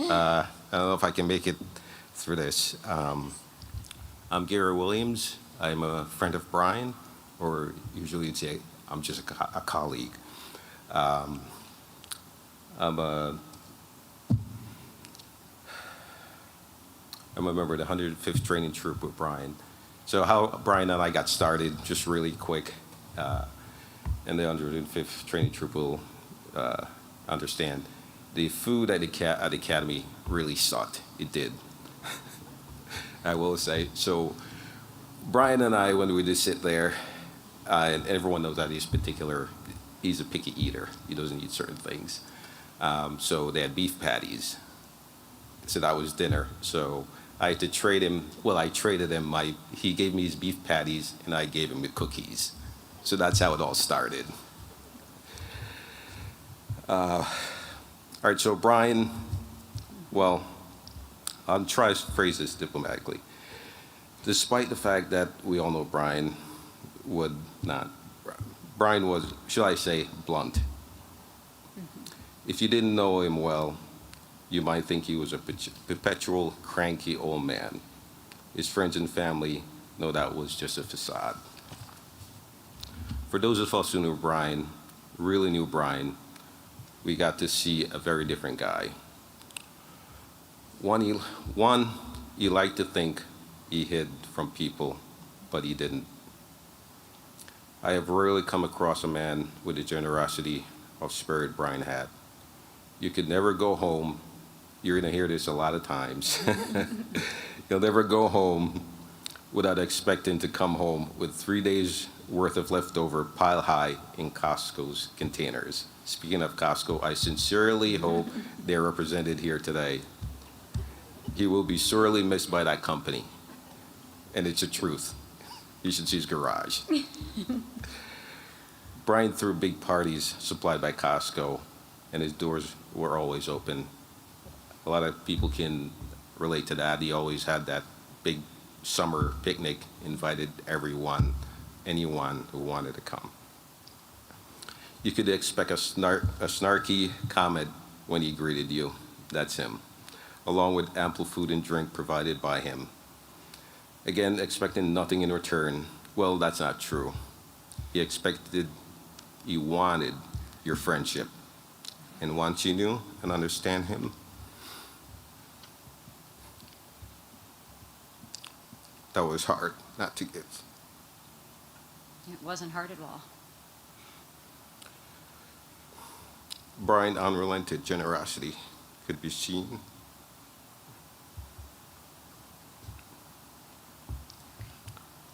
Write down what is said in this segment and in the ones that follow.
I don't know if I can make it through this. I'm Gary Williams. I'm a friend of Brian, or usually you'd say I'm just a colleague. Um, I'm a I'm a member of the 105th Training Troop with Brian. So how Brian and I got started, just really quick, uh, and the 105th Training Troop will uh, understand. The food at the academy really sucked. It did. I will say. So Brian and I, when we just sit there, and everyone knows that he's a picky eater. He doesn't eat certain things. So they had beef patties. So that was dinner. So I had to trade him. Well, I traded him. He gave me his beef patties, and I gave him the cookies. So that's how it all started. All right. So Brian, well, I'll try to phrase this diplomatically. Despite the fact that we all know Brian would not, Brian was, shall I say, blunt. If you didn't know him well, you might think he was a perpetual cranky old man. His friends and family know that was just a facade. For those of us who knew Brian, really knew Brian, we got to see a very different guy. One, he liked to think he hid from people, but he didn't. I have rarely come across a man with the generosity of spirit Brian had. You could never go home. You're going to hear this a lot of times. You'll never go home without expecting to come home with 3 days worth of leftover pile high in Costco's containers. Speaking of Costco, I sincerely hope they're represented here today. He will be sorely missed by that company. And it's the truth. You should see his garage. Brian threw big parties supplied by Costco, and his doors were always open. A lot of people can relate to that. He always had that big summer picnic, invited anyone who wanted to come. You could expect a snarky comment when he greeted you. That's him, along with ample food and drink provided by him. Again, expecting nothing in return. Well, that's not true. He wanted your friendship. And once you knew and understand him, that was hard not to give. It wasn't hard at all. Brian's unrelenting generosity could be seen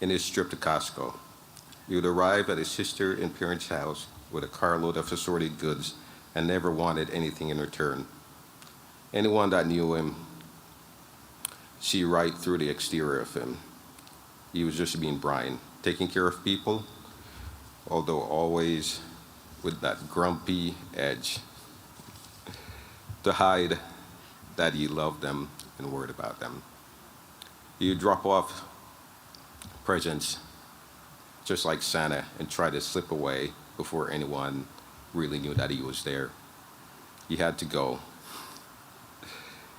in his trip to Costco. He would arrive at his sister and parents' house with a carload of assorted goods and never wanted anything in return. Anyone that knew him see right through the exterior of him. He was just being Brian, taking care of people, although always with that grumpy edge to hide that he loved them and worried about them. He would drop off presents just like Santa and try to slip away before anyone really knew that he was there. He had to go.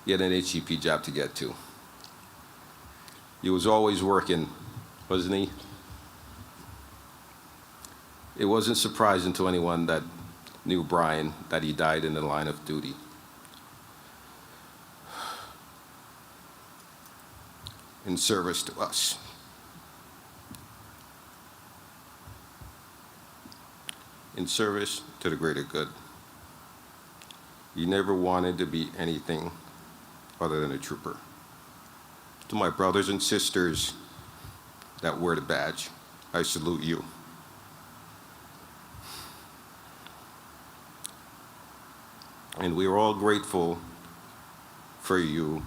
He had an HCP job to get to. He was always working, wasn't he? It wasn't surprising to anyone that knew Brian that he died in the line of duty. In service to us. In service to the greater good. He never wanted to be anything other than a trooper. To my brothers and sisters that wear the badge, I salute you. And we are all grateful for you,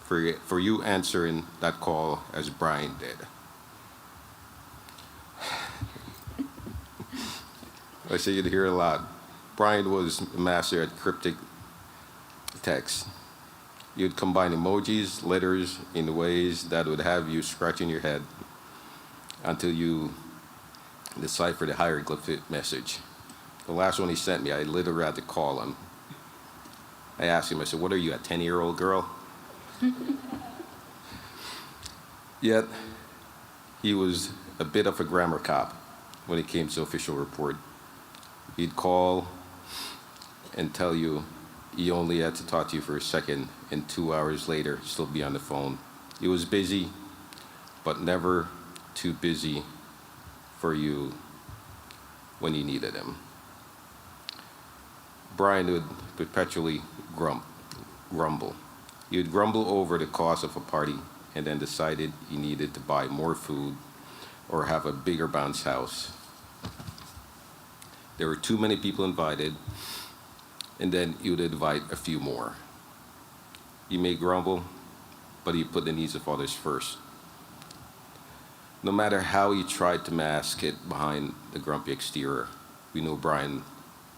for you answering that call as Brian did. I say you'd hear a lot. Brian was a master at cryptic text. You'd combine emojis, letters in ways that would have you scratching your head until you decipher the hieroglyphic message. The last one he sent me, I literally had to call him. I asked him, I said, "What are you, a 10-year-old girl?" Yet, he was a bit of a grammar cop when it came to official report. He'd call and tell you he only had to talk to you for a second, and 2 hours later, still be on the phone. He was busy, but never too busy for you when you needed him. Brian would perpetually grumble. He would grumble over the cost of a party and then decided he needed to buy more food or have a bigger bounce house. There were too many people invited, and then he would invite a few more. He may grumble, but he put the needs of others first. No matter how he tried to mask it behind the grumpy exterior, we knew Brian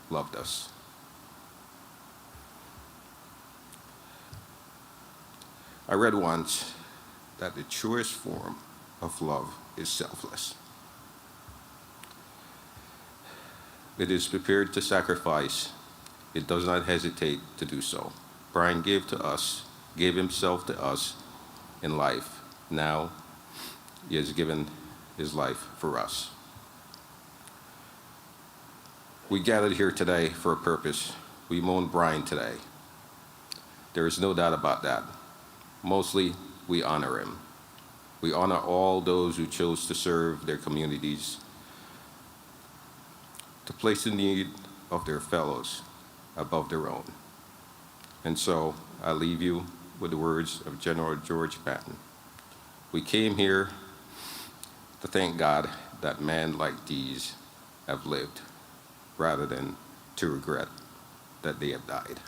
loved us. I read once that the truest form of love is selfless. It is prepared to sacrifice. It does not hesitate to do so. Brian gave himself to us in life. Now, he has given his life for us. We gathered here today for a purpose. We mourn Brian today. There is no doubt about that. Mostly, we honor him. We honor all those who chose to serve their communities, to place the need of their fellows above their own. And so, I leave you with the words of General George Patton. We came here to thank God that men like these have lived, rather than to regret that they have died.